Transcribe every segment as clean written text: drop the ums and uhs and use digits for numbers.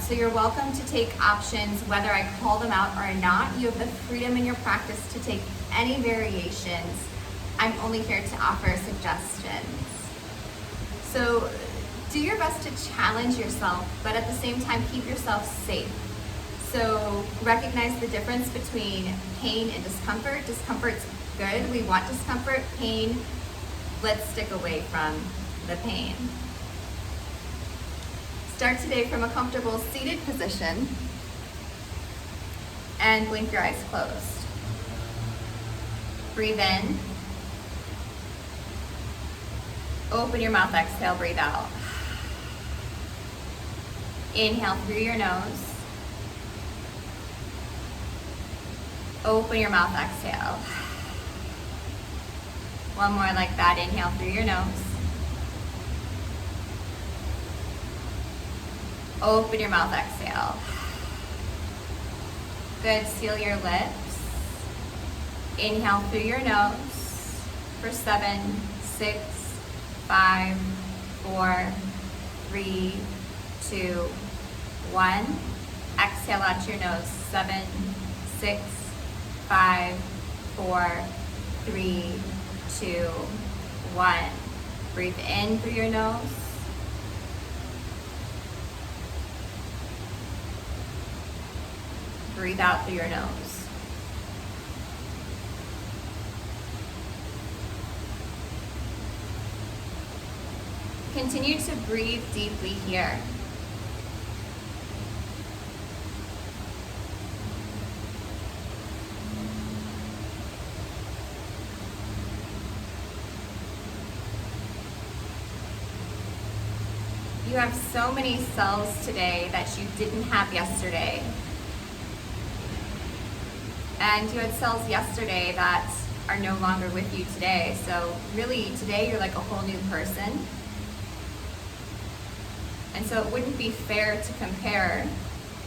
So you're welcome to take options, whether I call them out or not. You have the freedom in your practice to take any variations. I'm only here to offer suggestions. So do your best to challenge yourself, but at the same time, keep yourself safe. So recognize the difference between pain and discomfort. Discomfort's good, we want discomfort. Pain, let's stick away from the pain. Start today from a comfortable seated position and blink your eyes closed. Breathe in. Open your mouth, exhale, breathe out. Inhale through your nose. Open your mouth, exhale. One more like that, inhale through your nose. Open your mouth, exhale. Good, seal your lips. Inhale through your nose for 7, 6, 5, 4, 3, 2, 1. Exhale out your nose, 7, 6, 5, 4, 3, 2, 1. Breathe in through your nose. Breathe out through your nose. Continue to breathe deeply here. You have so many cells today that you didn't have yesterday. And you had cells yesterday that are no longer with you today. So really today you're like a whole new person. And so it wouldn't be fair to compare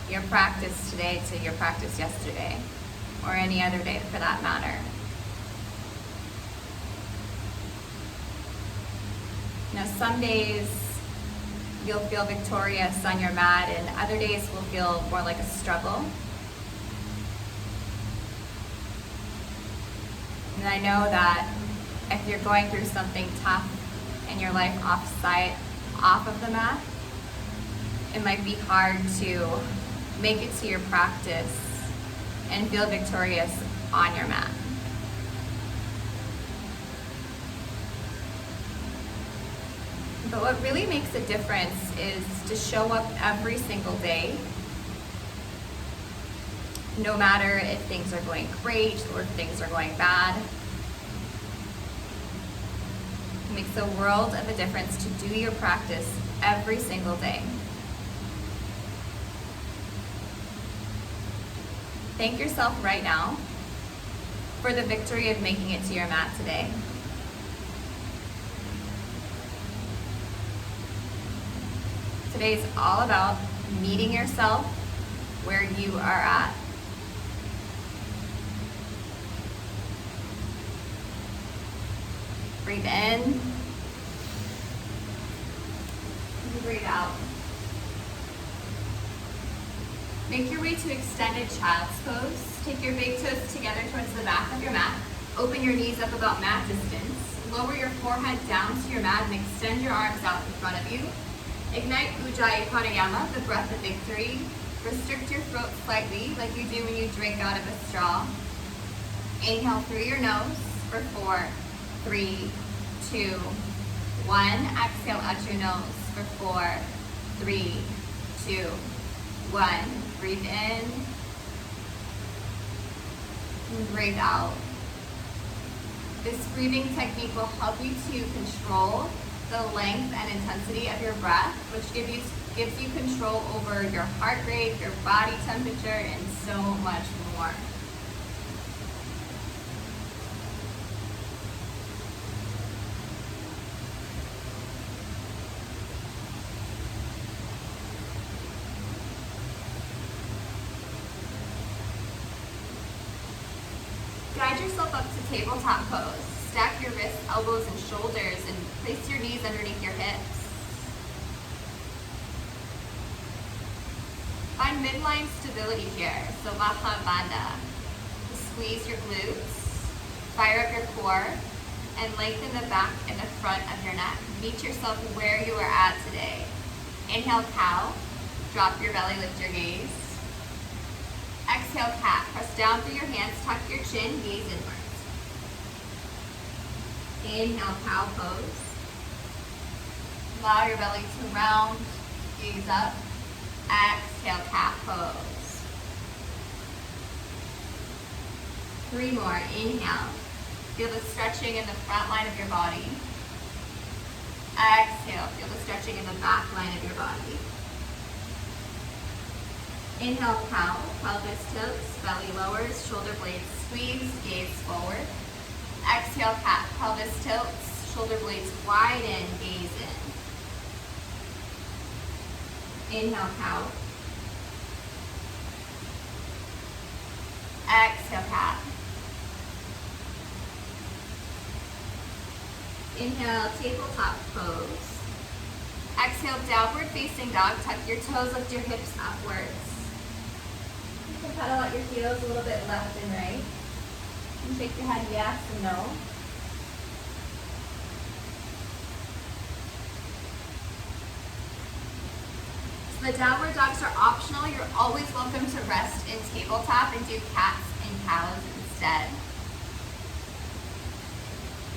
your practice today to your practice yesterday, or any other day for that matter. Now some days you'll feel victorious on your mat, and other days will feel more like a struggle. And I know that if you're going through something tough in your life off of the mat, it might be hard to make it to your practice and feel victorious on your mat. But what really makes a difference is to show up every single day, no matter if things are going great or if things are going bad. It makes a world of a difference to do your practice every single day. Thank yourself right now for the victory of making it to your mat today. Today's all about meeting yourself where you are at. Breathe in. Breathe out. Make your way to extended child's pose. Take your big toes together towards the back of your mat. Open your knees up about mat distance. Lower your forehead down to your mat and extend your arms out in front of you. Ignite Ujjayi Pranayama, the breath of victory. Restrict your throat slightly, like you do when you drink out of a straw. Inhale through your nose for 4, 3, 2, 1. Exhale out your nose for 4, 3, 2, 1. Breathe in. And breathe out. This breathing technique will help you to control the length and intensity of your breath, which gives you control over your heart rate, your body temperature, and so much more. Guide yourself up to tabletop pose. Stack your wrists, elbows, and shoulders, and place your knees underneath your hips. Find midline stability here. So Baja Banda. Squeeze your glutes, fire up your core, and lengthen the back and the front of your neck. Meet yourself where you are at today. Inhale, cow. Drop your belly, lift your gaze. Exhale, cat. Press down through your hands, tuck your chin, gaze inwards. Inhale, cow pose. Allow your belly to round, gaze up. Exhale, cat pose. 3 more. Inhale. Feel the stretching in the front line of your body. Exhale. Feel the stretching in the back line of your body. Inhale, cow. Pelvis tilts, belly lowers, shoulder blades squeeze, gaze forward. Exhale, cat. Pelvis tilts, shoulder blades widen, gaze in. Inhale, cow. Exhale, cat. Inhale, tabletop pose. Exhale, downward facing dog. Tuck your toes, lift your hips upwards. You can pedal out your heels a little bit left and right. And shake your head yes and no. So the downward dogs are optional. You're always welcome to rest in tabletop and do cats and cows instead.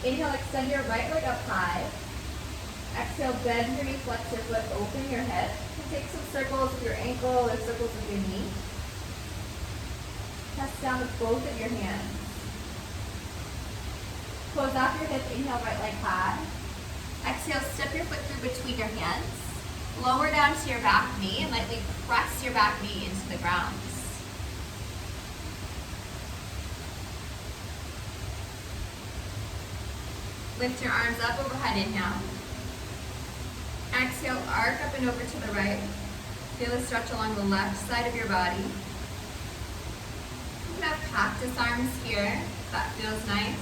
Inhale, extend your right leg up high. Exhale, bend your knee, flex your foot, open your hip. And take some circles with your ankle or circles with your knee. Press down with both of your hands. Close off your hip, inhale, right leg high. Exhale, step your foot through between your hands. Lower down to your back knee and lightly press your back knee into the ground. Lift your arms up overhead, inhale. Exhale, arc up and over to the right. Feel a stretch along the left side of your body. You can have cactus arms here, if that feels nice.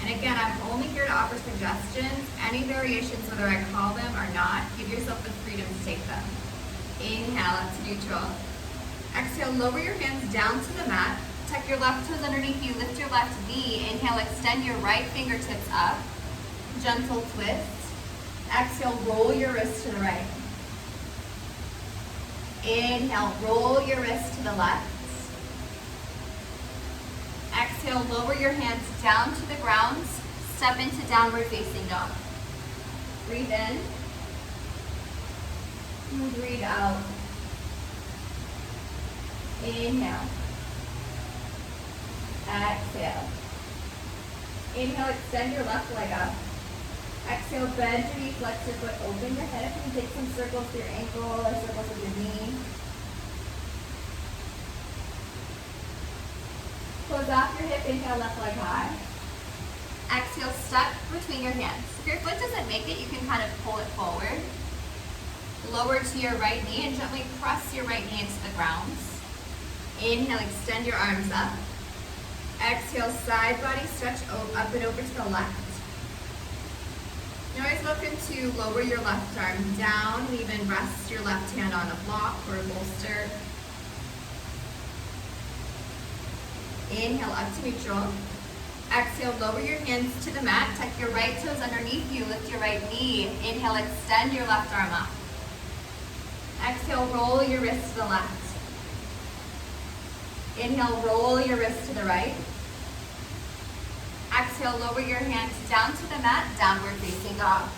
And again, I'm only here to offer suggestions. Any variations, whether I call them or not, give yourself the freedom to take them. Inhale up to neutral. Exhale, lower your hands down to the mat. Tuck your left toes underneath you, lift your left knee. Inhale, extend your right fingertips up. Gentle twist. Exhale, roll your wrist to the right. Inhale, roll your wrist to the left. Exhale, lower your hands down to the ground. Step into downward facing dog. Breathe in. And breathe out. Inhale. Exhale. Inhale, extend your left leg up. Exhale, bend your knee, flex your foot, open your hip, and take some circles with your ankle or circles with your knee. Close off your hip, inhale, left leg high. Exhale, step between your hands. If your foot doesn't make it, you can kind of pull it forward. Lower to your right knee and gently press your right knee into the ground. Inhale, extend your arms up. Exhale, side body stretch up and over to the left. You're always welcome to lower your left arm down and even rest your left hand on a block or a bolster. Inhale, up to neutral. Exhale, lower your hands to the mat. Tuck your right toes underneath you. Lift your right knee. Inhale, extend your left arm up. Exhale, roll your wrist to the left. Inhale, roll your wrist to the right. Exhale, lower your hands down to the mat, downward facing dog.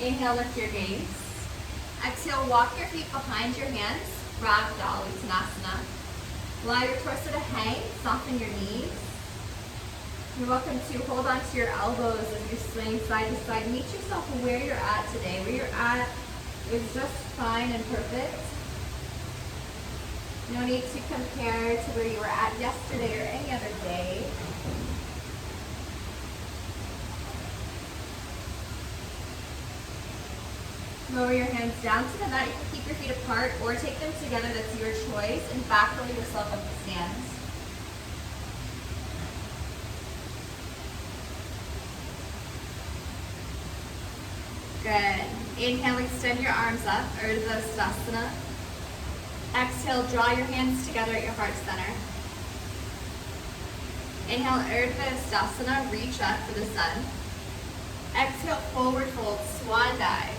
Inhale, lift your gaze. Exhale, walk your feet behind your hands, Ragdoll Uttanasana. Allow your torso to hang, soften your knees. You're welcome to hold on to your elbows as you're swaying side to side. Meet yourself where you're at today. Where you're at is just fine and perfect. No need to compare to where you were at yesterday or any other day. Lower your hands down to the mat. You can keep your feet apart or take them together. That's your choice. And back roll yourself up to stands. Good. Inhale, extend your arms up, Urdhva Stasana. Exhale, draw your hands together at your heart center. Inhale, Urdhva Stasana, reach up for the sun. Exhale, forward fold, swan dive.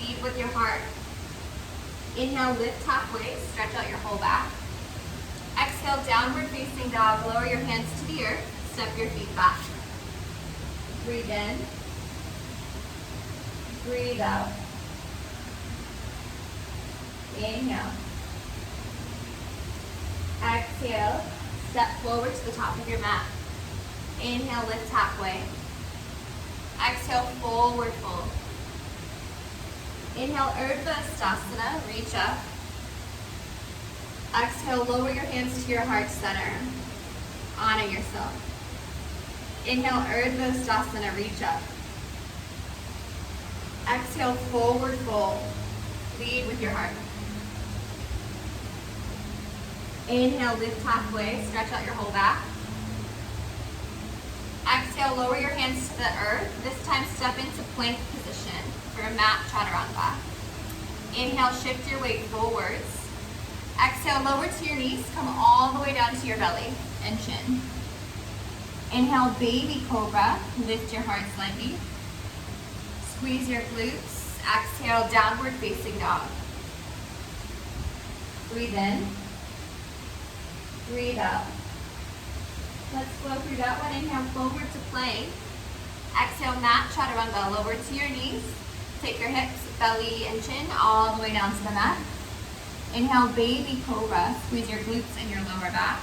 Lead with your heart. Inhale, lift halfway, stretch out your whole back. Exhale, downward facing dog, lower your hands to the earth, step your feet back. Breathe in. Breathe out. Inhale. Exhale, step forward to the top of your mat. Inhale, lift halfway. Exhale, forward fold. Inhale, Urdhva Stasana, reach up. Exhale, lower your hands to your heart center. Honor yourself. Inhale, Urdhva Stasana, reach up. Exhale, forward fold. Lead with your heart. Inhale, lift halfway, stretch out your whole back. Exhale, lower your hands to the earth. This time step into plank position for a mat chaturanga. Inhale, shift your weight forwards. Exhale, lower to your knees, come all the way down to your belly and chin. Inhale, baby cobra, lift your heart slightly. Squeeze your glutes. Exhale, downward facing dog. Breathe in. Breathe out. Let's flow through that one. Inhale, forward to plank. Exhale, mat chaturanga, lower to your knees. Take your hips, belly, and chin all the way down to the mat. Inhale, baby cobra. Squeeze your glutes and your lower back.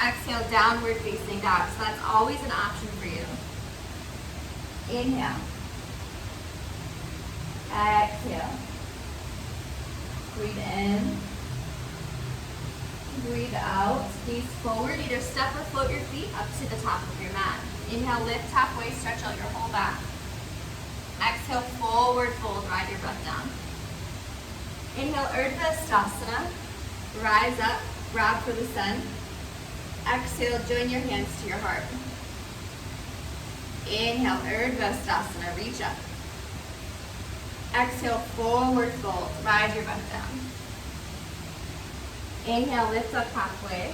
Exhale, downward facing dog. So that's always an option for you. Inhale. Exhale. Breathe in. Breathe out. Squeeze forward. Either step or float your feet up to the top of your mat. Inhale, lift halfway, stretch out your whole back. Exhale, forward fold, ride your breath down. Inhale, Urdhva Stasana. Rise up, grab for the sun. Exhale, join your hands to your heart. Inhale, Urdhva Stasana, reach up. Exhale, forward fold, ride your breath down. Inhale, lift up halfway.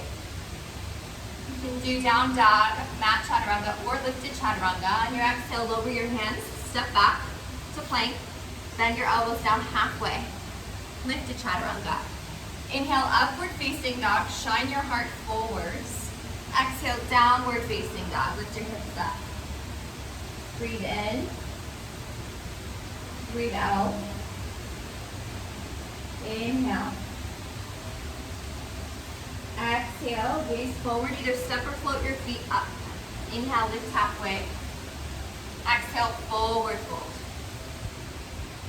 You can do down dog, mat chaturanga, or lifted chaturanga. On your exhale, lower your hands, step back to plank. Bend your elbows down halfway. Lifted chaturanga. Inhale, upward facing dog, shine your heart forwards. Exhale, downward facing dog, lift your hips up. Breathe in. Breathe out. Inhale. Exhale, gaze forward, either step or float your feet up. Inhale, lift halfway. Exhale, forward fold.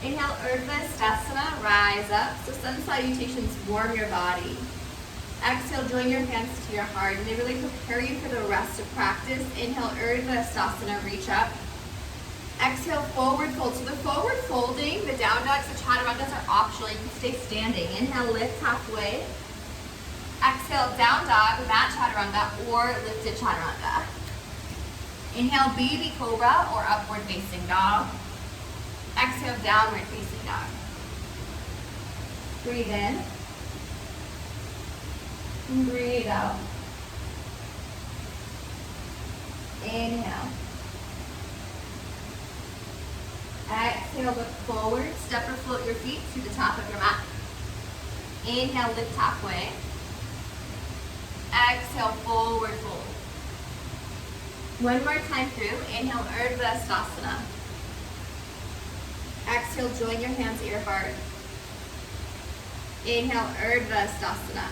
Inhale, Urdhva Stasana, rise up. So sun salutations warm your body. Exhale, join your hands to your heart, and they really prepare you for the rest of practice. Inhale, Urdhva Stasana, reach up. Exhale, forward fold. So the forward folding, the down dogs, the chaturangas are optional. You can stay standing. Inhale, lift halfway. Exhale, down dog, mat chaturanga, or lifted chaturanga. Inhale, baby cobra, or upward facing dog. Exhale, downward facing dog. Breathe in. Breathe out. Inhale. Exhale, look forward. Step or float your feet to the top of your mat. Inhale, lift halfway. Exhale, forward fold. One more time through. Inhale, Urdhva Stasana. Exhale, join your hands at your heart. Inhale, Urdhva Stasana.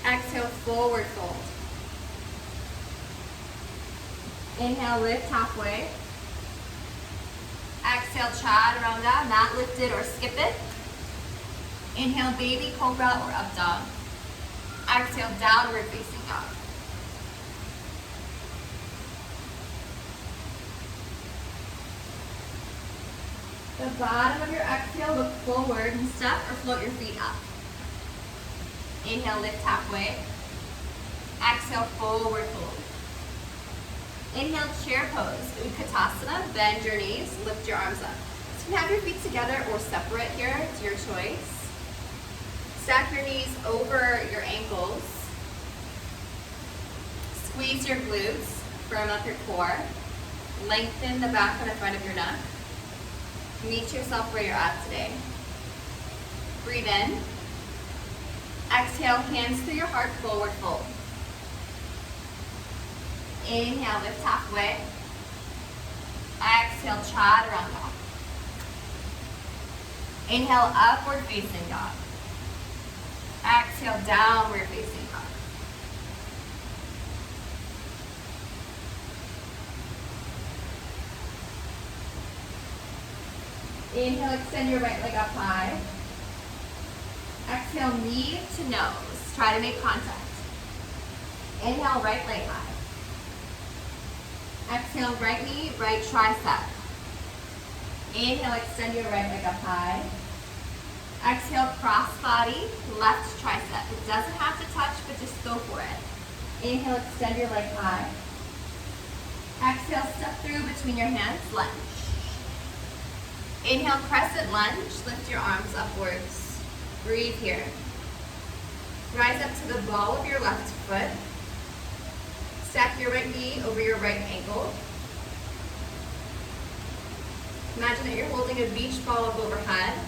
Exhale, forward fold. Inhale, lift halfway. Exhale, chaturanga, mat lifted or skip it. Inhale, baby cobra or up dog. Exhale, downward facing dog. The bottom of your exhale, look forward and step or float your feet up. Inhale, lift halfway. Exhale, forward fold. Inhale, chair pose, Utkatasana, bend your knees, lift your arms up. So you can have your feet together or separate here, it's your choice. Stack your knees over your ankles. Squeeze your glutes, firm up your core. Lengthen the back and the front of your neck. Meet yourself where you're at today. Breathe in. Exhale, hands through your heart, forward fold. Inhale, lift halfway. Exhale, chaturanga. Inhale, upward facing dog. Exhale, downward facing dog. Inhale, extend your right leg up high. Exhale, knee to nose. Try to make contact. Inhale, right leg high. Exhale, right knee, right tricep. Inhale, extend your right leg up high. Exhale, cross body, left tricep. It doesn't have to touch, but just go for it. Inhale, extend your leg high. Exhale, step through between your hands, lunge. Inhale, crescent lunge, lift your arms upwards. Breathe here. Rise up to the ball of your left foot. Stack your right knee over your right ankle. Imagine that you're holding a beach ball up overhead.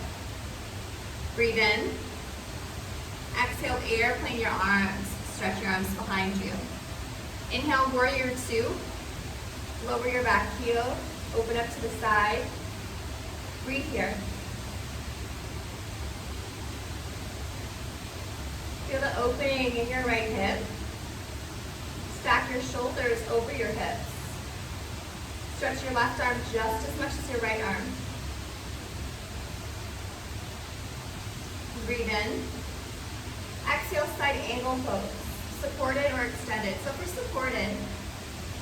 Breathe in. Exhale, airplane your arms. Stretch your arms behind you. Inhale, warrior two. Lower your back heel. Open up to the side. Breathe here. Feel the opening in your right hip. Stack your shoulders over your hips. Stretch your left arm just as much as your right arm. Breathe in. Exhale, side angle pose. Supported or extended. So if you're supported,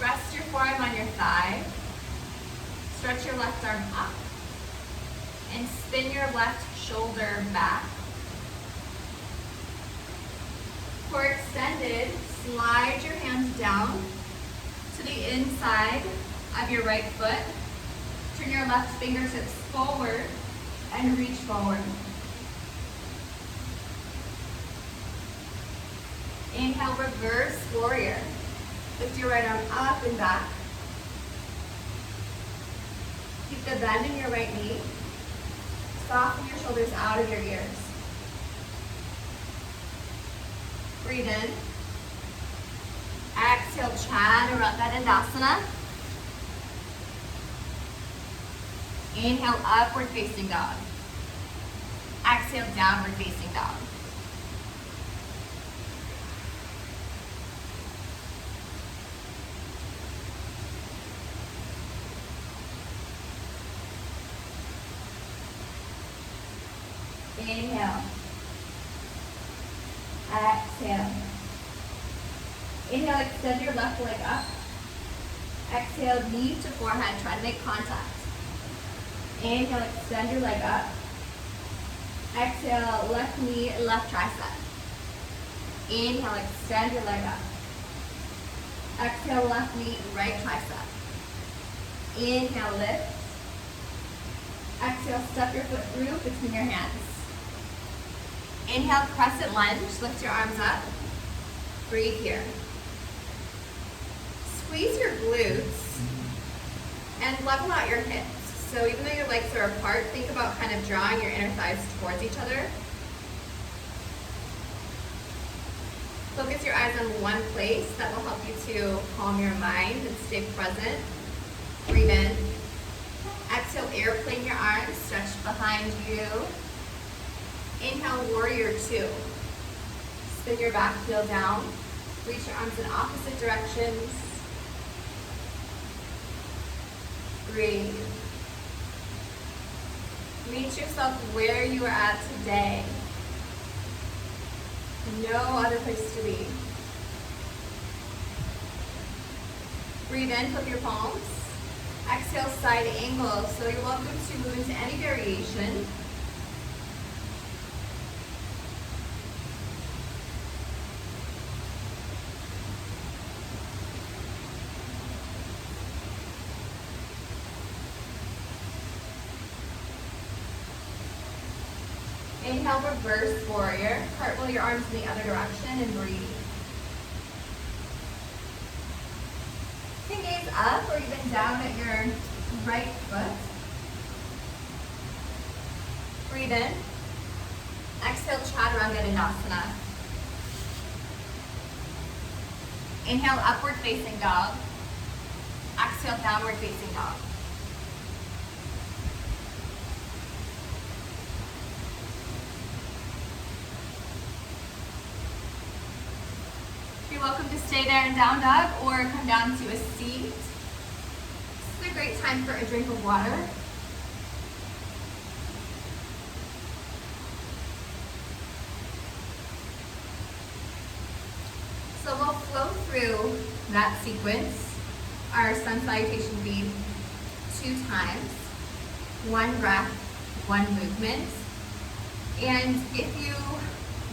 rest your forearm on your thigh. Stretch your left arm up. And spin your left shoulder back. For extended, slide your hands down to the inside of your right foot. Turn your left fingertips forward and reach forward. Inhale, reverse warrior. Lift your right arm up and back. Keep the bend in your right knee. Soften your shoulders out of your ears. Breathe in. Exhale, Chaturanga Dandasana. Inhale, upward facing dog. Exhale, downward facing dog. Inhale. Exhale. Inhale, extend your left leg up. Exhale, knee to forehead. Try to make contact. Inhale, extend your leg up. Exhale, left knee, left tricep. Inhale, extend your leg up. Exhale, left knee, right tricep. Inhale, lift. Exhale, step your foot through between your hands. Inhale, crescent lunge. Lift your arms up. Breathe here. Squeeze your glutes and level out your hips. So even though your legs are apart, think about kind of drawing your inner thighs towards each other. Focus your eyes on one place. That will help you to calm your mind and stay present. Breathe in. Exhale, airplane your arms, stretch behind you. Inhale, warrior two. Spin your back heel down. Reach your arms in opposite directions. Breathe. Meet yourself where you are at today. No other place to be. Breathe in, flip your palms. Exhale, side angle. So you're welcome to move into any variation. Inhale, reverse warrior. Cartwheel your arms in the other direction and breathe. You can gaze up or even down at your right foot. Breathe in. Exhale, Chaturanga Dandasana. Inhale, upward facing dog. Exhale, downward facing dog. You're welcome to stay there in down dog or come down to a seat. This is a great time for a drink of water. So we'll flow through that sequence. Our sun salutation will be 2 times, 1 breath, 1 movement. And if you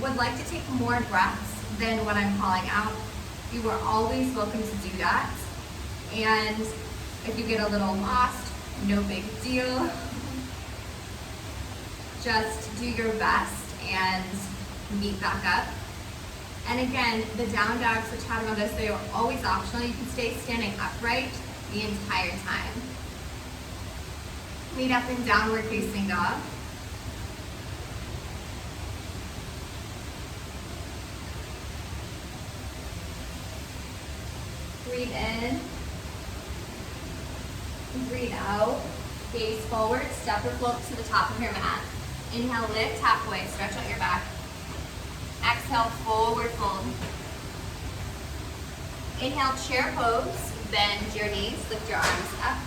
would like to take more breaths than what I'm calling out, you are always welcome to do that. And if you get a little lost, no big deal. Just do your best and meet back up. And again, the down dogs, the chaturangas, they are always optional. You can stay standing upright the entire time. Meet up in downward facing dog. Breathe in, breathe out, gaze forward, step or float to the top of your mat. Inhale, lift halfway, stretch out your back. Exhale, forward fold. Inhale, chair pose, bend your knees, lift your arms up.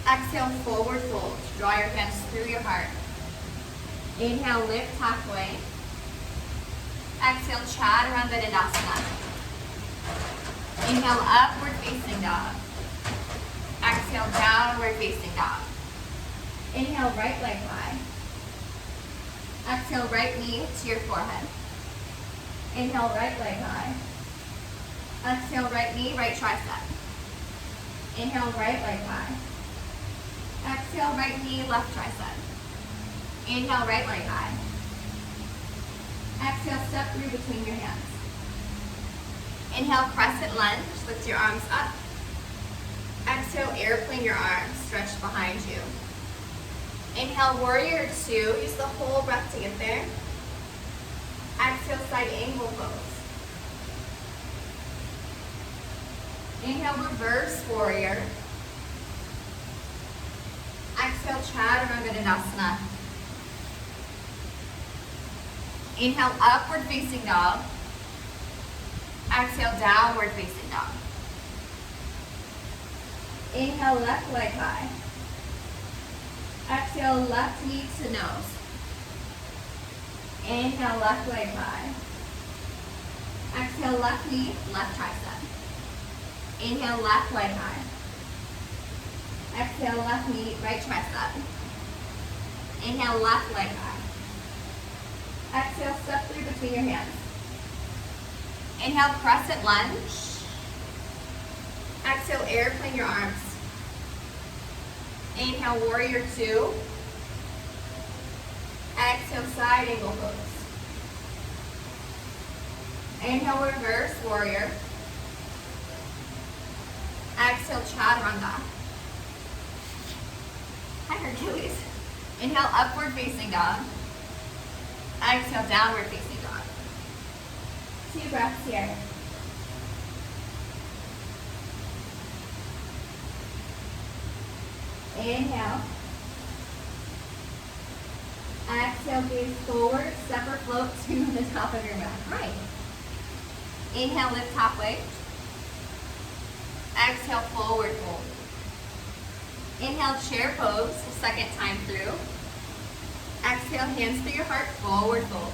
Exhale, forward fold, draw your hands through your heart. Inhale, lift halfway. Exhale, Chaturanga Dandasana. Inhale, upward facing dog. Exhale, downward facing dog. Inhale, right leg high. Exhale, right knee to your forehead. Inhale, right leg high. Exhale, right knee, right tricep. Inhale, right leg high. Exhale, right knee, left tricep. Inhale, right leg high. Exhale, step through between your hands. Inhale, crescent lunge, lift your arms up. Exhale, airplane your arms, stretch behind you. Inhale, warrior 2, use the whole breath to get there. Exhale, side angle pose. Inhale, reverse warrior. Exhale, Chaturanga Dandasana. Inhale, upward facing dog. Exhale, downward facing dog. Inhale, left leg high. Exhale, left knee to nose. Inhale, left leg high. Exhale, left knee, left tricep. Inhale, left leg high. Exhale, left knee, right tricep. Inhale, left leg high. Exhale, step through between your hands. Inhale, crescent lunge. Exhale, airplane your arms. Inhale, warrior 2. Exhale, side angle pose. Inhale, reverse warrior. Exhale, chaturanga. Hi, Hercules. Inhale, upward facing dog. Exhale, downward facing dog. 2 breaths here. Inhale. Exhale, gaze forward, step or float to the top of your mat. Right. Inhale, lift halfway. Exhale, forward fold. Inhale, chair pose, second time through. Exhale, hands through your heart, forward fold.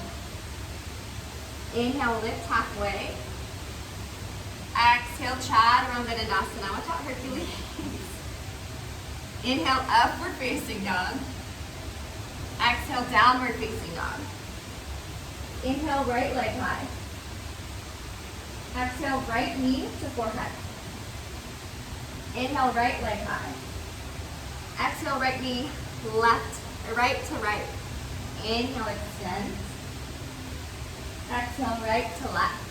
Inhale, lift halfway. Exhale, Chaturanga Dandasana. Watch out, Hercules. Inhale, upward facing dog. Exhale, downward facing dog. Inhale, right leg high. Exhale, right knee to forehead. Inhale, right leg high. Exhale, right knee, right to right. Inhale, extend. Exhale, right to left.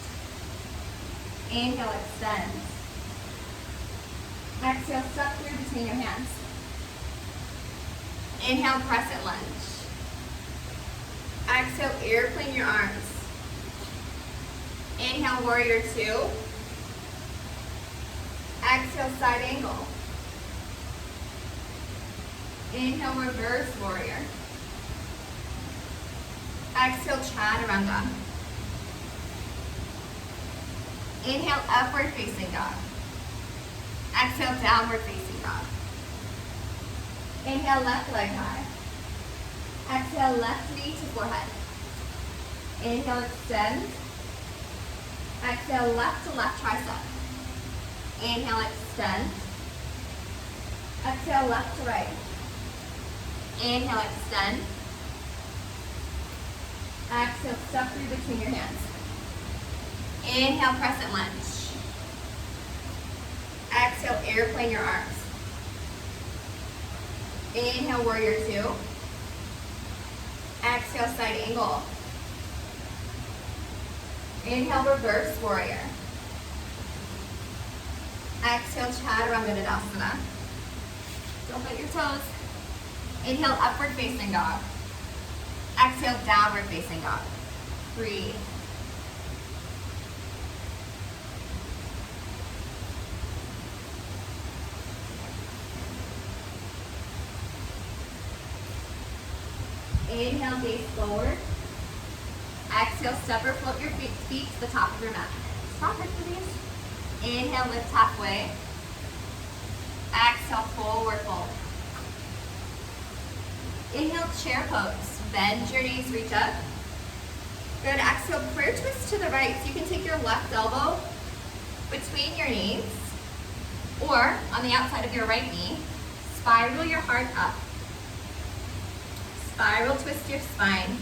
Inhale, extend. Exhale, step through between your hands. Inhale, crescent lunge. Exhale, airplane your arms. Inhale, warrior two. Exhale, side angle. Inhale, reverse warrior. Exhale, chaturanga. Inhale, upward facing dog. Exhale, downward facing dog. Inhale, left leg high. Exhale, left knee to forehead. Inhale, extend. Exhale, left to left tricep. Inhale, extend. Exhale, left to right. Inhale, extend. Exhale, step through between your hands. Inhale, crescent lunge. Exhale, airplane your arms. Inhale, warrior two. Exhale, side angle. Inhale, reverse warrior. Exhale, chaturanga dandasana. Don't bite your toes. Inhale, upward facing dog. Exhale, downward facing dog. Breathe. Inhale, gaze forward. Exhale, step or float your feet to the top of your mat. Stop it, please. Inhale, lift halfway. Exhale, forward fold. Inhale, chair pose. Bend your knees, reach up. Good, exhale, prayer twist to the right. So you can take your left elbow between your knees, or on the outside of your right knee, spiral your heart up. Spiral twist your spine.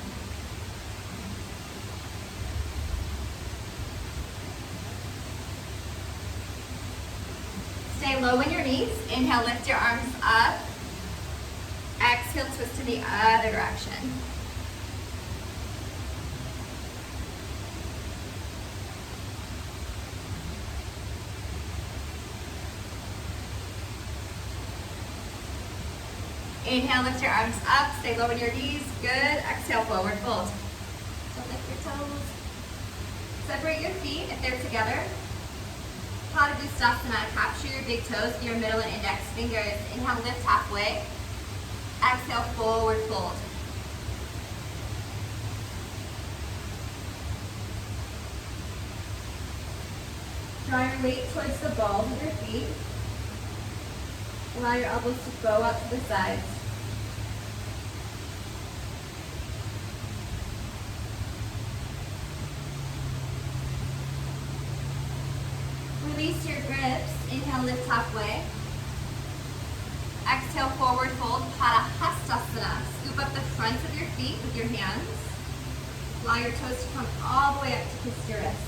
Stay low in your knees. Inhale, lift your arms up. Exhale, twist to the other direction. Inhale, lift your arms up. Stay low in your knees. Good. Exhale, forward fold. So lift your toes. Separate your feet if they're together. Padangusthasana. Capture your big toes with your middle and index fingers. Inhale, lift halfway. Exhale, forward fold. Draw your weight towards the balls of your feet. Allow your elbows to go out to the sides. Release your grips. Inhale, lift halfway. Exhale, forward fold, Padahastasana. Scoop up the fronts of your feet with your hands. Allow your toes to come all the way up to kiss your wrists.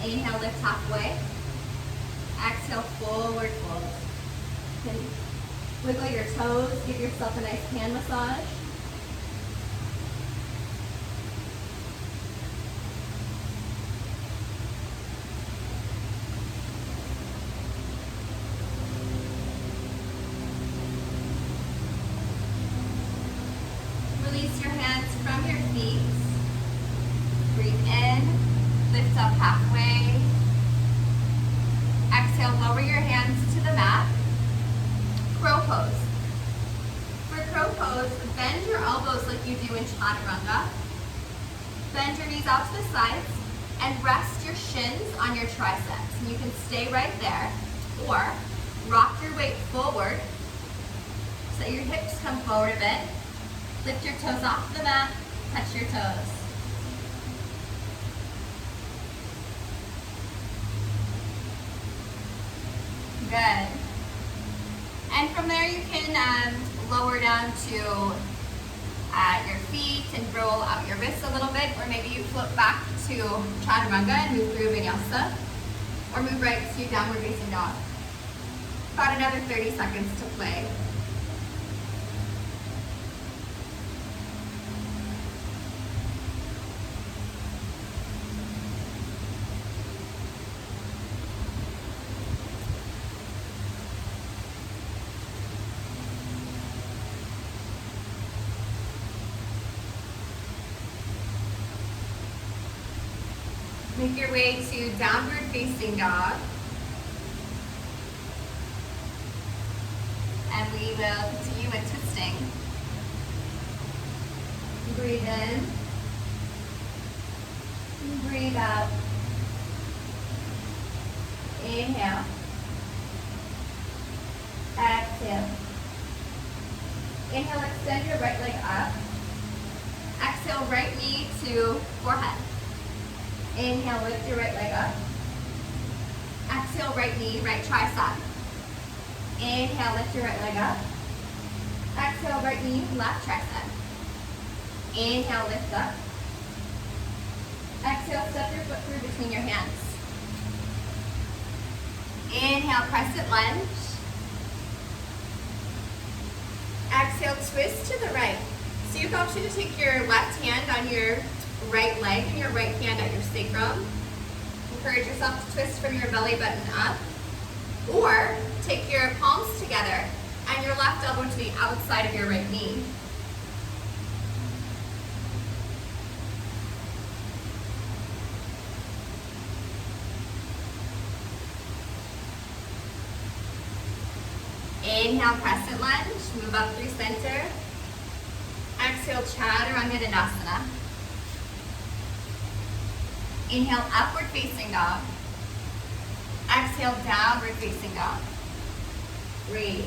Inhale, lift halfway. Exhale, forward fold. You can wiggle your toes, give yourself a nice hand massage. Release your hands from your feet. Breathe in, lift up halfway. Exhale, lower your hands to the mat. Crow pose. For crow pose, bend your elbows like you do in chaturanga. Bend your knees out to the sides and rest your shins on your triceps. And you can stay right there, or rock your weight forward so that your hips come forward a bit. Lift your toes off the mat, touch your toes. Good. And from there you can lower down to your feet and roll out your wrists a little bit, or maybe you flip back to chaturanga and move through vinyasa, or move right to downward facing dog. About another 30 seconds to play. Make your way to downward facing dog. And we will continue with twisting. Breathe in. Breathe out. Inhale. Exhale. Inhale, extend your right leg up. Exhale, right knee to forehead. Inhale, lift your right leg up. Exhale, right knee, right tricep. Inhale, lift your right leg up. Exhale, right knee, left tricep. Inhale, lift up. Exhale, step your foot through between your hands. Inhale, crescent lunge. Exhale, twist to the right. So you have the option to take your left hand on your right leg and your right hand at your sacrum. Encourage yourself to twist from your belly button up. Or take your palms together and your left elbow to the outside of your right knee. Inhale, crescent lunge, move up through center. Exhale, Chaturanga Dandasana. Inhale, upward facing dog. Exhale, downward facing dog. Breathe.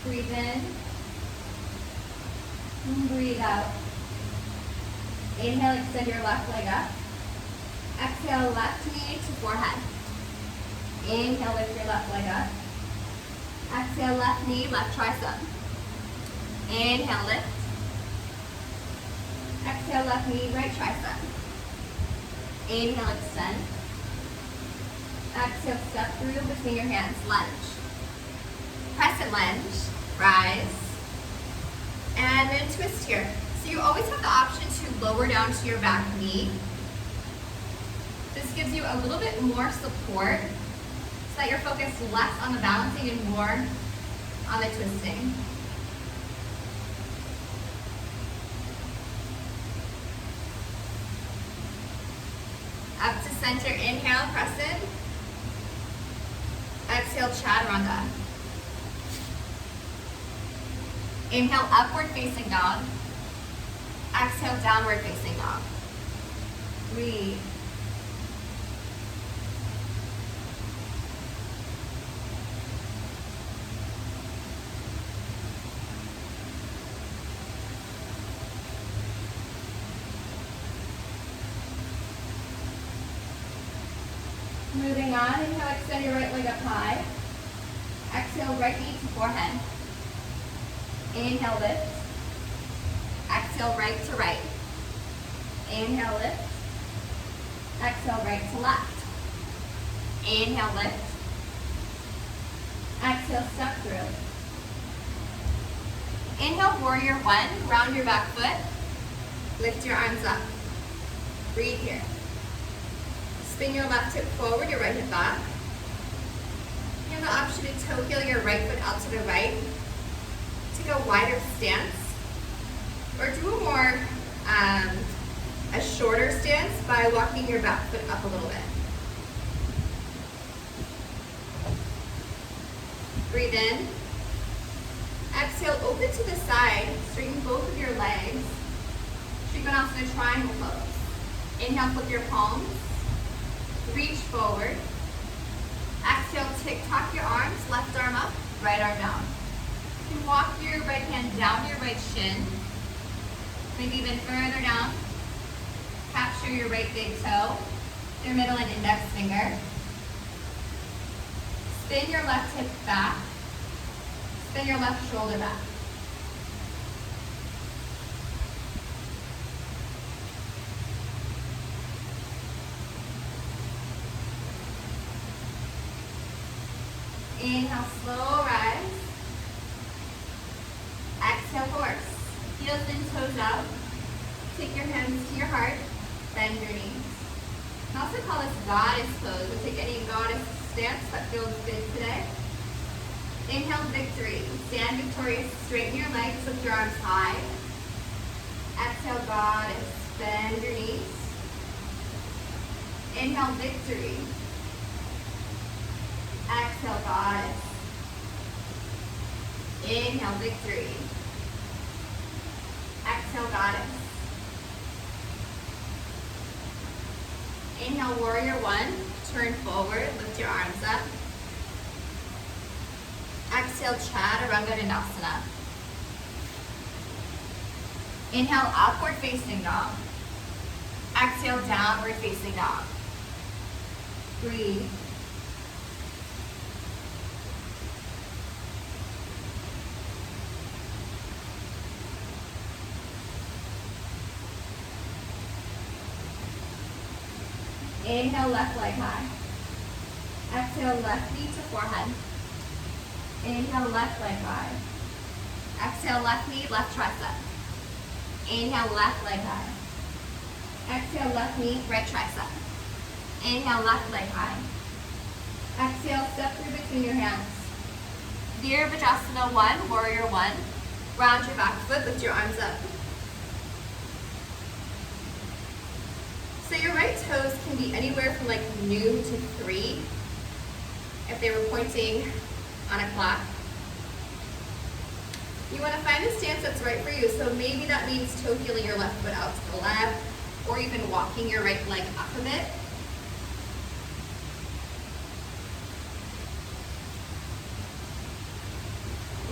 Breathe in. Breathe out. Inhale, extend your left leg up. Exhale, left knee to forehead. Inhale, lift your left leg up. Exhale, left knee, left tricep. Inhale, lift. Exhale, left knee, right tricep. Inhale, extend. Exhale, step through between your hands, lunge. Crescent lunge, rise. And then twist here. So you always have the option to lower down to your back knee. This gives you a little bit more support so that you're focused less on the balancing and more on the twisting. Up to center, inhale, crescent. Exhale, Chaturanga. Inhale, upward facing dog. Exhale, downward facing dog. Breathe. Moving on, inhale, extend your right leg up high. Exhale, right knee to forehead. Inhale, lift. Exhale, right to right. Inhale, lift. Exhale, right to left. Inhale, lift. Exhale, step through. Inhale, warrior one. Round your back foot. Lift your arms up. Breathe here. Spin your left hip forward, your right hip back. You have the option to toe heel your right foot out to the right. Take a wider stance, or do a more, a shorter stance by walking your back foot up a little bit. Breathe in. Exhale, open to the side, straighten both of your legs. Trikonasana triangle pose. Inhale, flip your palms. Reach forward. Exhale, tick-tock your arms, left arm up, right arm down. You can walk your right hand down your right shin, maybe even further down. Capture your right big toe, your middle and index finger. Spin your left hip back. Spin your left shoulder back. Inhale, slow rise. Exhale, horse. Heels and toes out. Take your hands to your heart. Bend your knees. I also call this goddess pose. We'll take any goddess stance that feels good today. Inhale, victory. Stand victorious. Straighten your legs, lift your arms high. Exhale, goddess. Bend your knees. Inhale, victory. Exhale, goddess. Inhale, victory. Exhale, goddess. Inhale, warrior one. Turn forward, lift your arms up. Exhale, Chaturanga Dandasana. Inhale, upward facing dog. Exhale, downward facing dog. Breathe. Inhale, left leg high. Exhale, left knee to forehead. Inhale, left leg high. Exhale, left knee, left tricep. Inhale, left leg high. Exhale, left knee, right tricep. Inhale, left leg high. Exhale, step through between your hands. Virabhadrasana 1, warrior 1. Round your back foot, lift your arms up. So your right toes can be anywhere from like noon to 3 if they were pointing on a clock. You want to find the stance that's right for you. So maybe that means toe heeling your left foot out to the left, or even walking your right leg up a bit.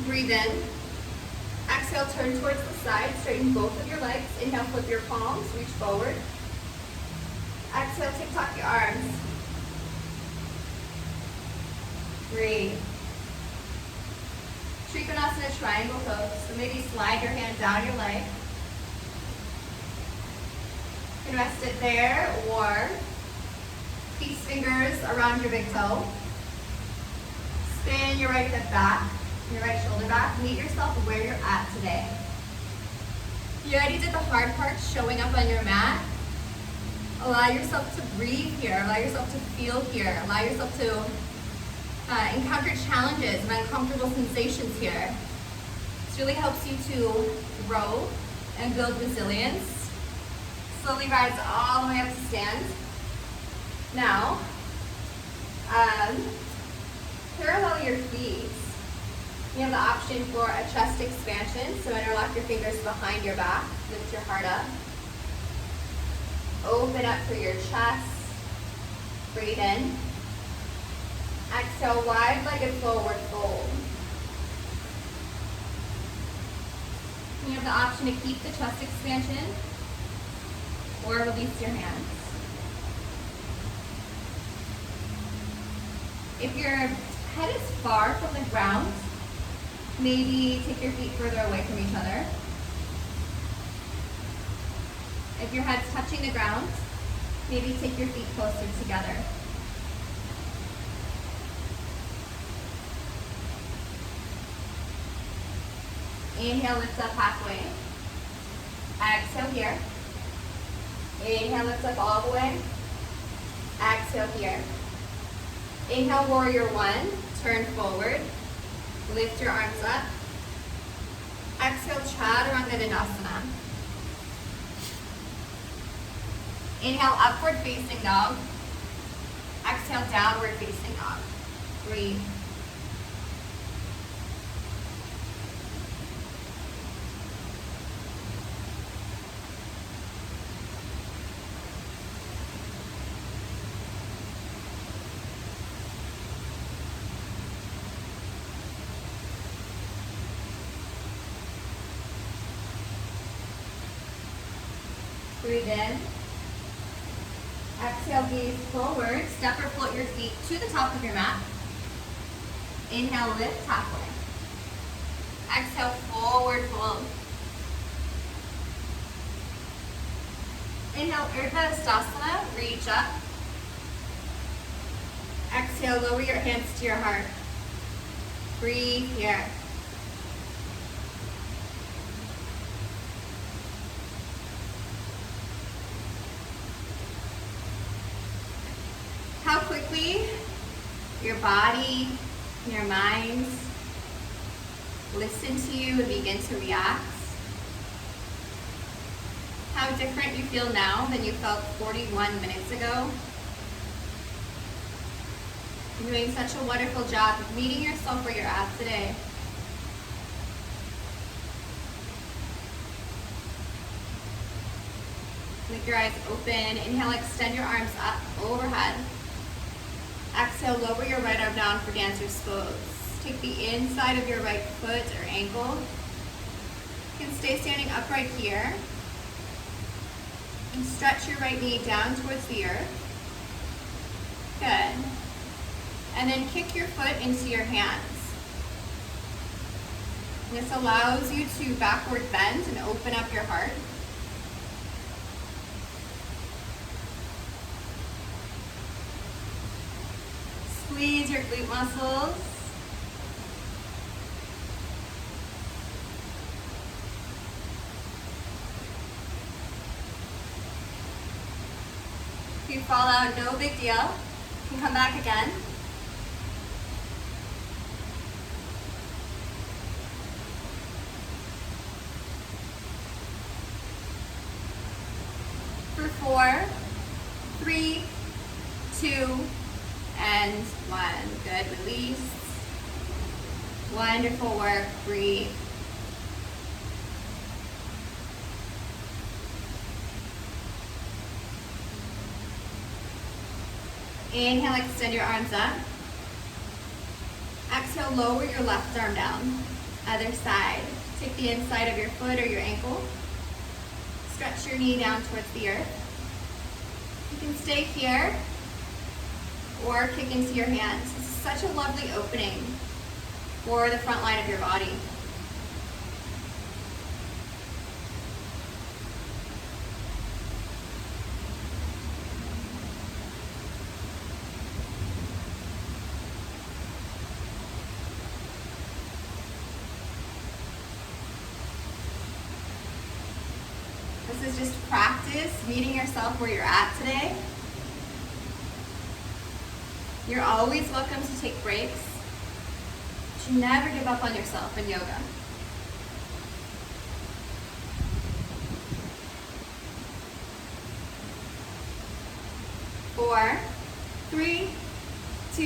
Breathe in. Exhale, turn towards the side, straighten both of your legs. Inhale, flip your palms, reach forward. Exhale, tick-tock your arms. Breathe. Trikonasana triangle pose. So maybe slide your hand down your leg. You can rest it there, or peace fingers around your big toe. Spin your right hip back, your right shoulder back. Meet yourself where you're at today. You already did the hard part, showing up on your mat. Allow yourself to breathe here. Allow yourself to feel here. Allow yourself to encounter challenges and uncomfortable sensations here. This really helps you to grow and build resilience. Slowly rise all the way up to stand. Now, parallel your feet. You have the option for a chest expansion. So interlock your fingers behind your back. Lift your heart up. Open up through your chest. Breathe in. Exhale, wide-legged forward fold. You have the option to keep the chest expansion or release your hands. If your head is far from the ground, maybe take your feet further away from each other. If your head's touching the ground, maybe take your feet closer together. Inhale, lift up halfway. Exhale here. Inhale, lift up all the way. Exhale here. Inhale, warrior one. Turn forward. Lift your arms up. Exhale, Chaturanga Dandasana. Inhale, upward facing dog. Exhale, downward facing dog. Breathe. Breathe in. Exhale, gaze forward. Step or float your feet to the top of your mat. Inhale, lift halfway. Exhale, forward fold. Inhale, Urdhva Hastasana, reach up. Exhale, lower your hands to your heart. Breathe here. How quickly your body, your mind listen to you and begin to react. How different you feel now than you felt 41 minutes ago. You're doing such a wonderful job of meeting yourself where you're at today. With your eyes open, inhale, extend your arms up overhead. Exhale, lower your right arm down for dancer's pose. Take the inside of your right foot or ankle. You can stay standing upright here. And stretch your right knee down towards the earth. Good. And then kick your foot into your hands. This allows you to backward bend and open up your heart. Squeeze your glute muscles. If you fall out, no big deal. You can come back again. For 4, 3, 2, and 1. Good, release. Wonderful work, breathe. Inhale, extend your arms up. Exhale, lower your left arm down. Other side. Take the inside of your foot or your ankle. Stretch your knee down towards the earth. You can stay here or kick into your hands. This is such a lovely opening for the front line of your body. This is just practice, meeting yourself where you're at today. You're always welcome to take breaks. You should never give up on yourself in yoga. Four, 3, 2,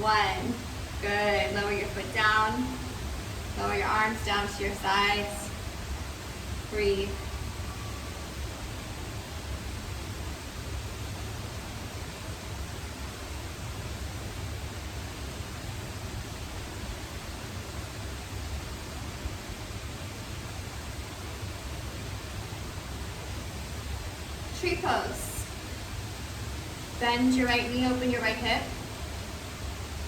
1. Good. Lower your foot down. Lower your arms down to your sides. Breathe. Tree pose. Bend your right knee, open your right hip.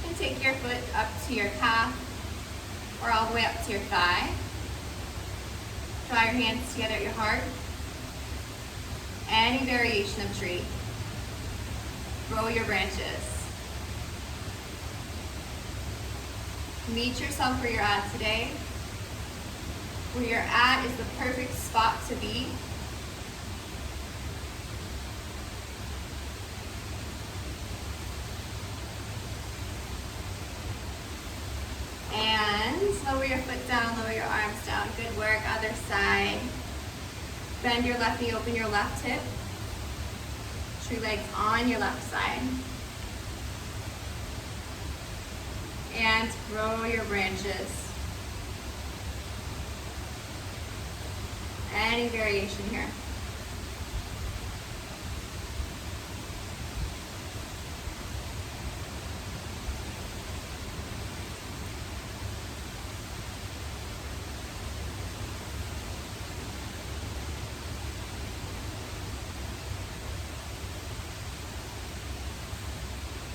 And take your foot up to your calf or all the way up to your thigh. Draw your hands together at your heart. Any variation of tree. Grow your branches. Meet yourself where you're at today. Where you're at is the perfect spot to be. And lower your foot down, lower your arms down. Good work. Other side. Bend your left knee, open your left hip. Tree legs on your left side. And grow your branches. Any variation here.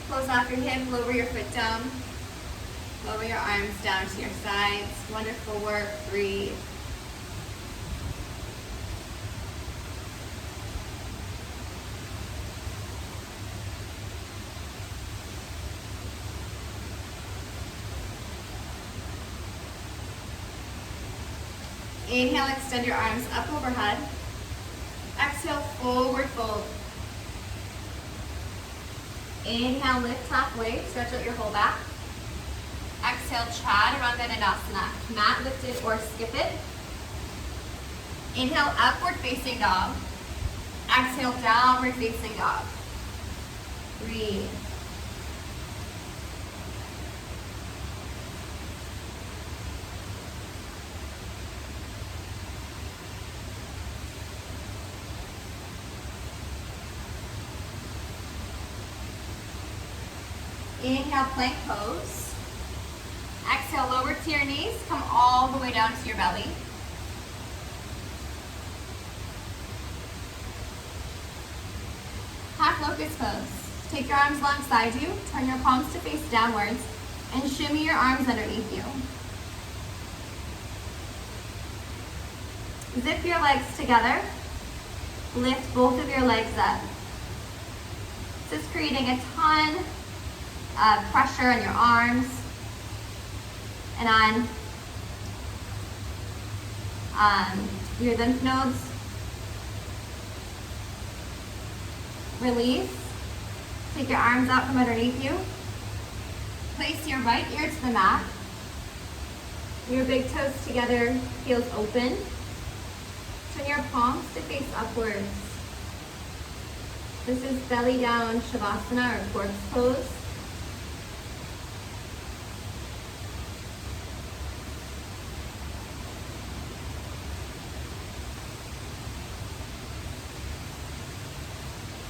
Close off your hip, lower your foot down. Lower your arms down to your sides. Wonderful work, breathe. Inhale, extend your arms up overhead. Exhale, forward fold. Inhale, lift halfway, stretch out your whole back. Exhale. exhale, Chaturanga Dandasana. Mat lifted or skip it. Inhale, upward facing dog. Exhale, downward facing dog. Breathe. Inhale, plank pose. Exhale, lower to your knees. Come all the way down to your belly. Half locust pose. Take your arms alongside you. Turn your palms to face downwards and shimmy your arms underneath you. Zip your legs together. Lift both of your legs up. This is creating a ton pressure on your arms and on your lymph nodes. Release. Take your arms out from underneath you. Place your right ear to the mat. Your big toes together, heels open. Turn your palms to face upwards. This is belly down Shavasana or corpse pose.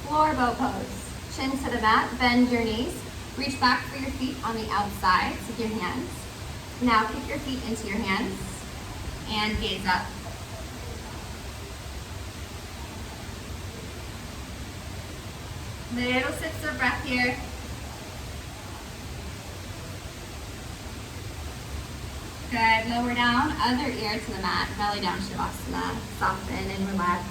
Floor bow pose. Chin to the mat, bend your knees. Reach back for your feet on the outsides of your hands. Now kick your feet into your hands and gaze up. Little sips of breath here. Good, lower down, other ear to the mat, belly down Shavasana. Soften and relax.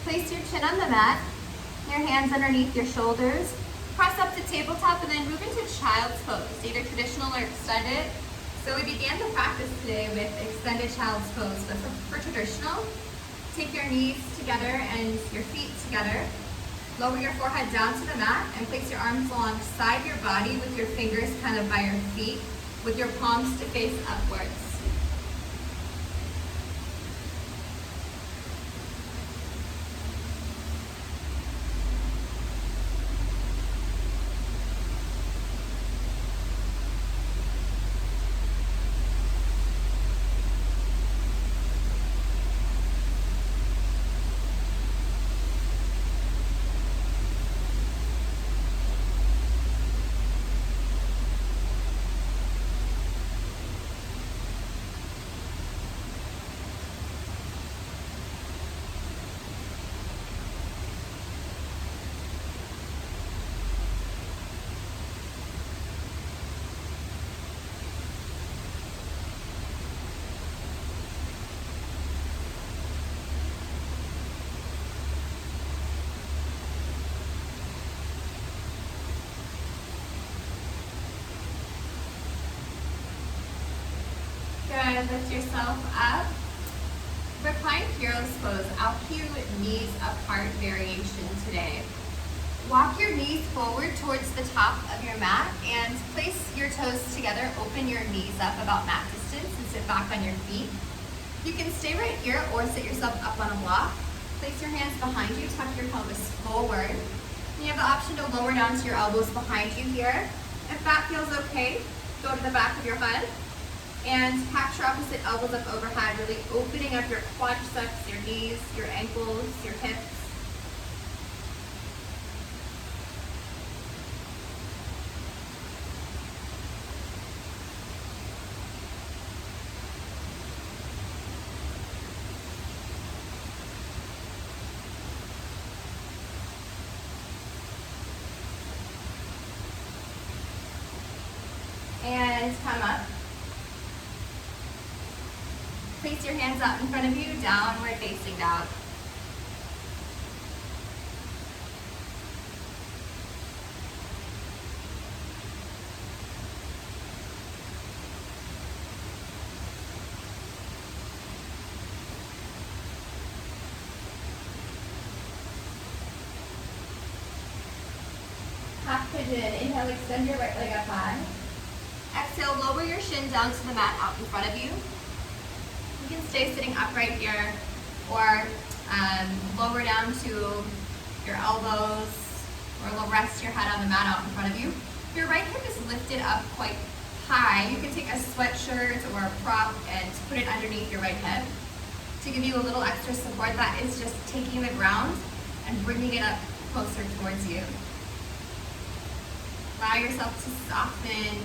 Place your chin on the mat, your hands underneath your shoulders. Press up to tabletop and then move into child's pose, either traditional or extended. So we began the practice today with extended child's pose, but for traditional, take your knees together and your feet together. Lower your forehead down to the mat and place your arms alongside your body with your fingers kind of by your feet, with your palms to face upwards. Good, lift yourself up. Recline hero's pose, I'll cue knees apart variation today. Walk your knees forward towards the top of your mat and place your toes together. Open your knees up about mat distance and sit back on your feet. You can stay right here or sit yourself up on a block. Place your hands behind you, tuck your pelvis forward. You have the option to lower down to your elbows behind you here. If that feels okay, go to the back of your head. And capture opposite elbows up overhead, really opening up your quadriceps, your knees, your ankles, your hips. And come up. Place your hands out in front of you, downward facing dog. Half pigeon. Inhale, extend your right leg up high. Exhale, lower your shin down to the mat out in front of you. You can stay sitting upright here or lower down to your elbows or rest your head on the mat out in front of you. If your right hip is lifted up quite high, you can take a sweatshirt or a prop and put it underneath your right hip. To give you a little extra support, that is just taking the ground and bringing it up closer towards you. Allow yourself to soften.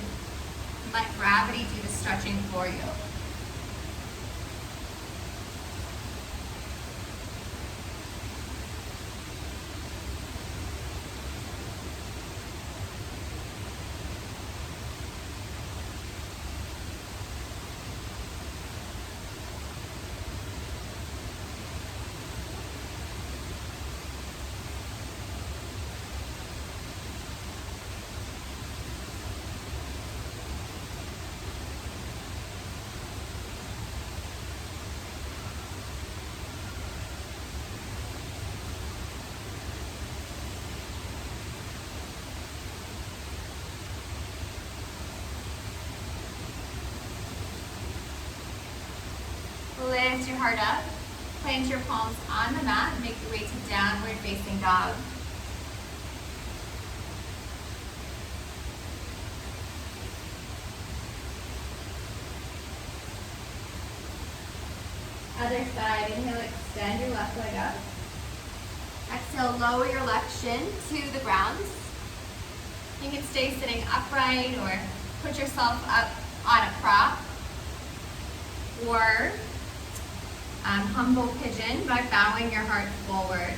Let gravity do the stretching for you. Lift your heart up, plant your palms on the mat, and make your way to downward facing dog. Other side, inhale, extend your left leg up. Exhale, lower your left shin to the ground. You can stay sitting upright or put yourself up on a prop or humble pigeon by bowing your heart forward.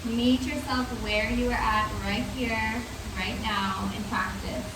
Meet yourself where you are at right here, right now in practice.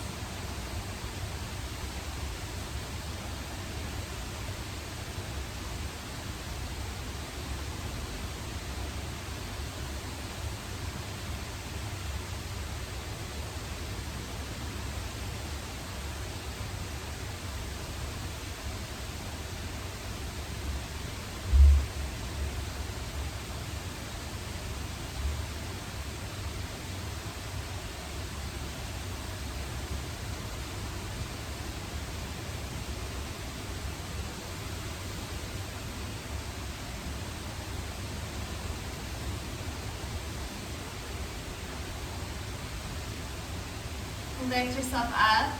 Lift yourself up,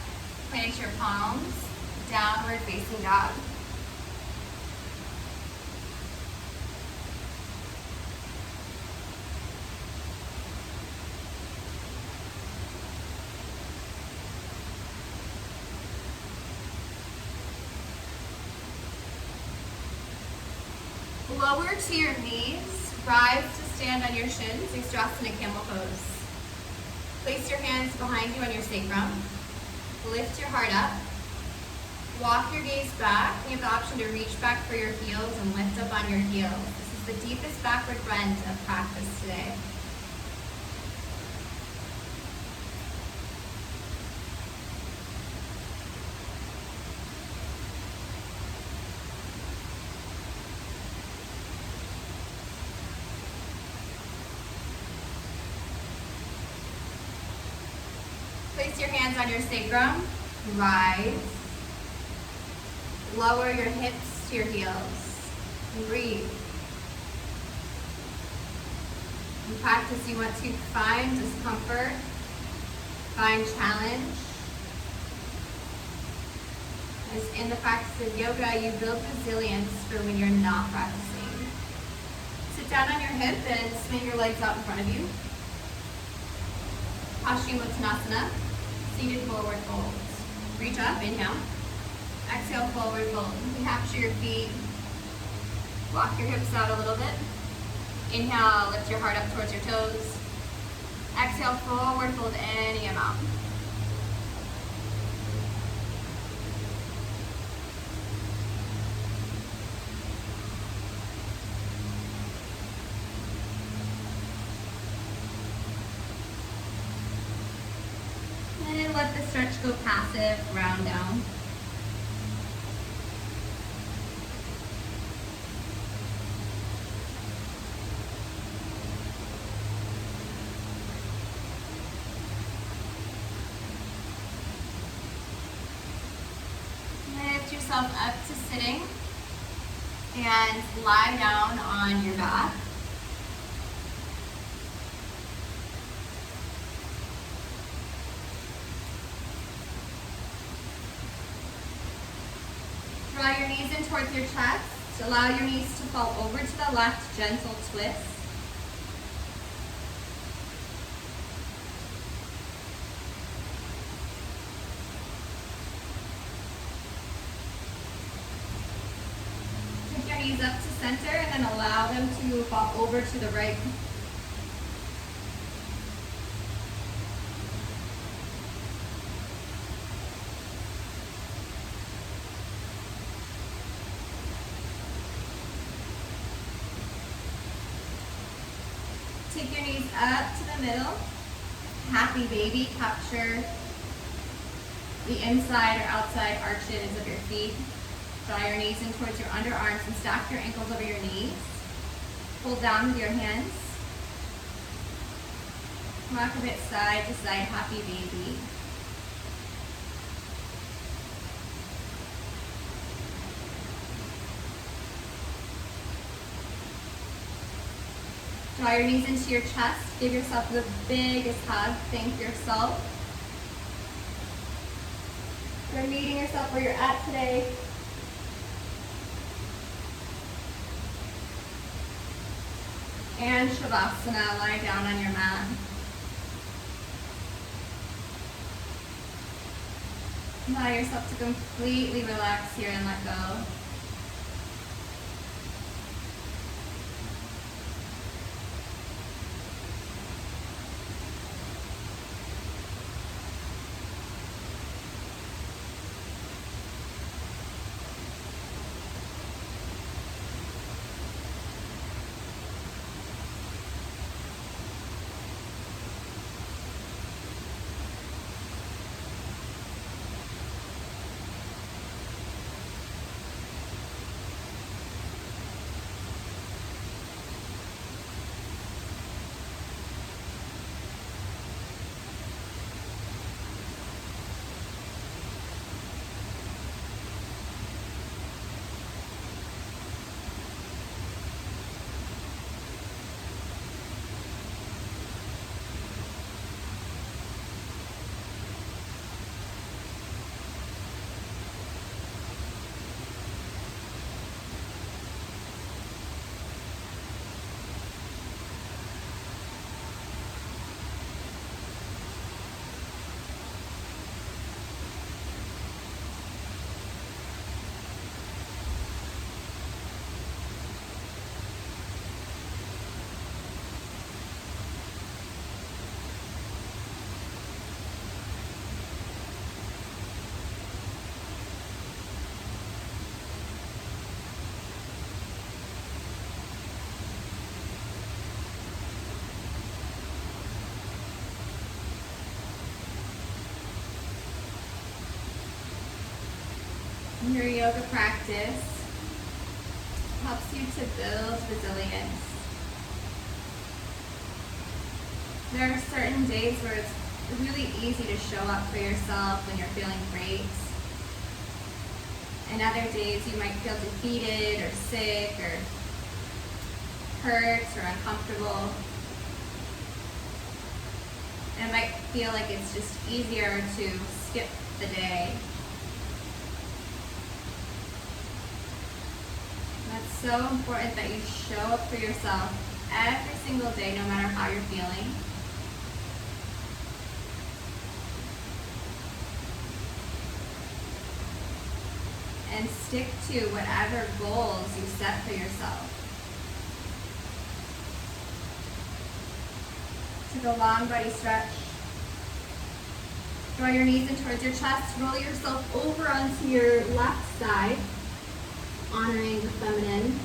plant your palms, downward facing dog. Lower to your knees, rise to stand on your shins, Ustrasana camel pose. Place your hands behind you on your sacrum. Lift your heart up. Walk your gaze back. You have the option to reach back for your heels and lift up on your heels. This is the deepest backward bend of practice today. Place your hands on your sacrum, rise, lower your hips to your heels, and breathe. In practice, you want to find discomfort, find challenge. As in the practice of yoga, you build resilience for when you're not practicing. Sit down on your hip and swing your legs out in front of you. Paschimottanasana. Seated forward fold. Reach up, inhale. Exhale, forward fold. Capture your feet. Walk your hips out a little bit. Inhale, lift your heart up towards your toes. Exhale, forward fold any amount. And let the stretch go passive, round down. Lift yourself up to sitting and lie down on your back. Draw your knees in towards your chest. Allow your knees to fall over to the left, gentle twist. Take your knees up to center and then allow them to fall over to the right. Take your knees up to the middle. Happy baby. Capture the inside or outside arches of your feet. Draw your knees in towards your underarms and stack your ankles over your knees. Hold down with your hands. Rock a bit side to side, happy baby. Draw your knees into your chest. Give yourself the biggest hug. Thank yourself for meeting yourself where you're at today. And Shavasana, lie down on your mat. Allow yourself to completely relax here and let go. Your yoga practice helps you to build resilience. There are certain days where it's really easy to show up for yourself when you're feeling great. And other days you might feel defeated or sick or hurt or uncomfortable. And it might feel like it's just easier to skip the day. It's so important that you show up for yourself every single day, no matter how you're feeling. And stick to whatever goals you set for yourself. Take a long body stretch. Draw your knees in towards your chest. Roll yourself over onto your left side, honoring the feminine.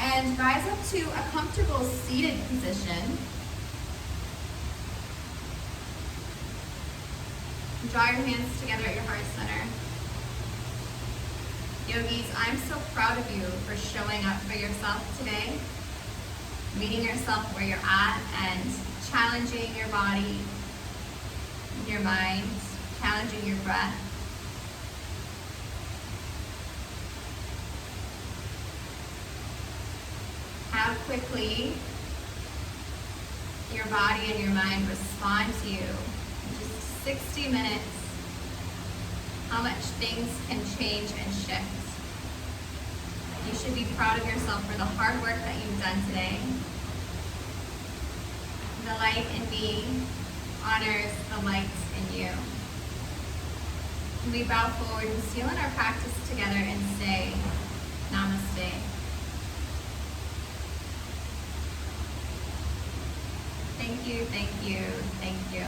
And rise up to a comfortable seated position. Draw your hands together at your heart center. Yogis, I'm so proud of you for showing up for yourself today, meeting yourself where you're at and challenging your body, your mind, challenging your breath. How quickly your body and your mind respond to you in just 60 minutes. How much things can change and shift. You should be proud of yourself for the hard work that you've done today. The light in me honors the light in you. And we bow forward and seal in our practice together and say, Namaste. Thank you, thank you, thank you.